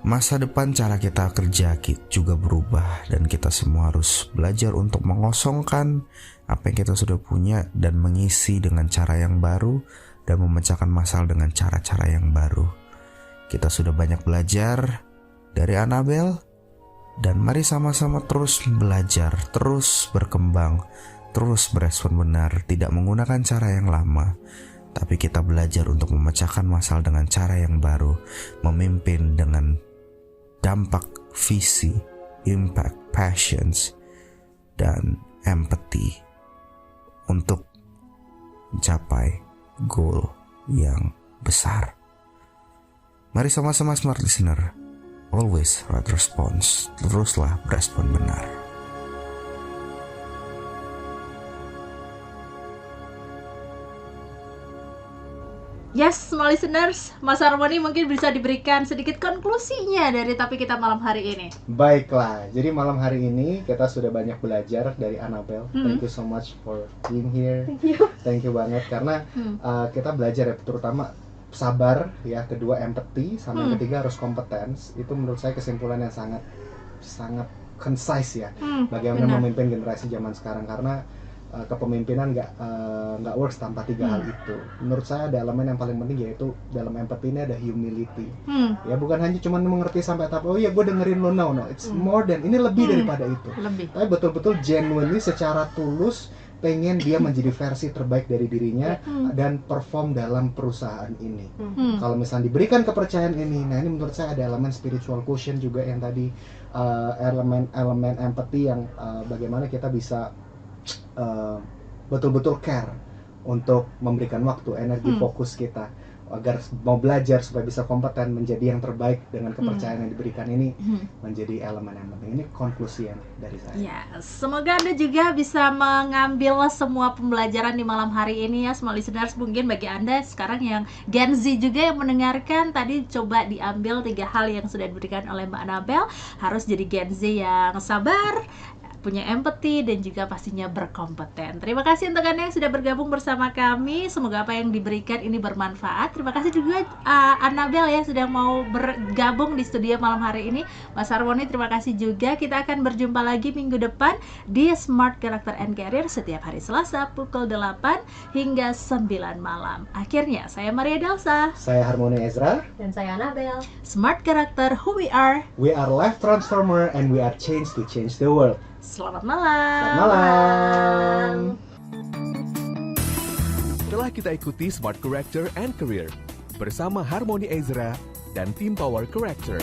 F: Masa depan cara kita kerja juga berubah, dan kita semua harus belajar untuk mengosongkan apa yang kita sudah punya dan mengisi dengan cara yang baru dan memecahkan masalah dengan cara-cara yang baru. Kita sudah banyak belajar dari Annabel, dan mari sama-sama terus belajar, terus berkembang, terus berespon benar, tidak menggunakan cara yang lama, tapi kita belajar untuk memecahkan masalah dengan cara yang baru, memimpin dengan dampak, visi, impact, passions, dan empathy untuk mencapai goal yang besar. Mari sama-sama smart listener, always right response, teruslah berespon benar.
C: Yes, small listeners, Mas Harmoni mungkin bisa diberikan sedikit konklusinya dari topik kita malam hari ini.
B: Baiklah, jadi malam hari ini kita sudah banyak belajar dari Annabel. Thank you so much for being here. Thank you banget, karena kita belajar ya, terutama sabar ya, kedua empathy, sama yang ketiga harus competence. Itu menurut saya kesimpulan yang sangat concise ya, bagaimana memimpin generasi zaman sekarang, karena kepemimpinan nggak works tanpa tiga hal itu. Menurut saya ada elemen yang paling penting, yaitu dalam empathy ini ada humility. Ya, bukan hanya cuma mengerti sampai tahap oh iya gue dengerin lo, no, it's more than, ini lebih daripada itu. Tapi betul-betul genuinely secara tulus pengen dia menjadi versi terbaik dari dirinya dan perform dalam perusahaan ini. Kalau misalnya diberikan kepercayaan ini, nah ini menurut saya ada elemen spiritual quotient juga yang tadi, elemen empathy yang bagaimana kita bisa betul-betul care untuk memberikan waktu, energi, fokus kita agar mau belajar supaya bisa kompeten menjadi yang terbaik dengan kepercayaan yang diberikan ini, menjadi elemen yang penting. Ini konklusi yang dari saya.
C: Ya, semoga Anda juga bisa mengambil semua pembelajaran di malam hari ini ya, small listeners. Mungkin bagi Anda sekarang yang Gen Z juga yang mendengarkan tadi, coba diambil 3 hal yang sudah diberikan oleh Mbak Annabel. Harus jadi Gen Z yang sabar, punya empathy, dan juga pastinya berkompeten. Terima kasih untuk Anda yang sudah bergabung bersama kami. Semoga apa yang diberikan ini bermanfaat. Terima kasih juga Annabel ya sudah mau bergabung di studio malam hari ini. Mas Harmoni, terima kasih juga. Kita akan berjumpa lagi minggu depan di Smart Character and Career setiap hari Selasa pukul 8 hingga 9 malam. Akhirnya, saya Maria Delsa.
B: Saya Harmoni Ezra.
D: Dan saya Annabel.
C: Smart Character, who we are.
B: We are life transformer and we are change to change the world.
C: Selamat malam.
B: Selamat malam.
A: Telah kita ikuti Smart Character and Career bersama Harmoni Ezra dan tim Power Character.